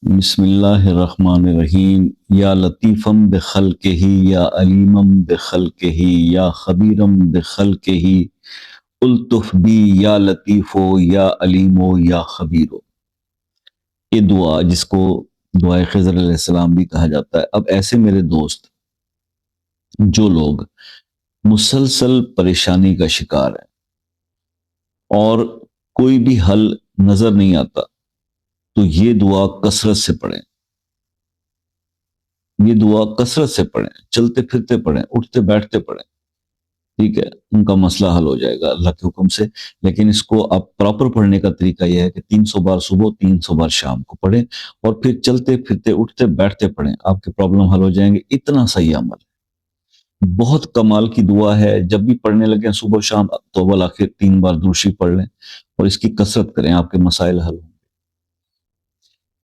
بسم اللہ الرحمن الرحیم یا لطیفم بخلقہ یا علیمم بخلقہ یا خبیرم بخلقہ الطف بی یا لطیفو یا علیمو یا خبیرو۔ یہ دعا جس کو دعائے خضر علیہ السلام بھی کہا جاتا ہے۔ اب ایسے میرے دوست جو لوگ مسلسل پریشانی کا شکار ہیں اور کوئی بھی حل نظر نہیں آتا، تو یہ دعا کثرت سے پڑھیں، یہ دعا کثرت سے پڑھیں، چلتے پھرتے پڑھیں، اٹھتے بیٹھتے پڑھیں، ٹھیک ہے، ان کا مسئلہ حل ہو جائے گا اللہ کے حکم سے۔ لیکن اس کو آپ پراپر پڑھنے کا طریقہ یہ ہے کہ 300 بار صبح 300 بار شام کو پڑھیں، اور پھر چلتے پھرتے اٹھتے بیٹھتے پڑھیں، آپ کے پرابلم حل ہو جائیں گے۔ اتنا صحیح عمل ہے، بہت کمال کی دعا ہے۔ جب بھی پڑھنے لگیں صبح شام توبہ الآخر 3 بار درود شریف پڑھ لیں اور اس کی کثرت کریں، آپ کے مسائل حل ہوں۔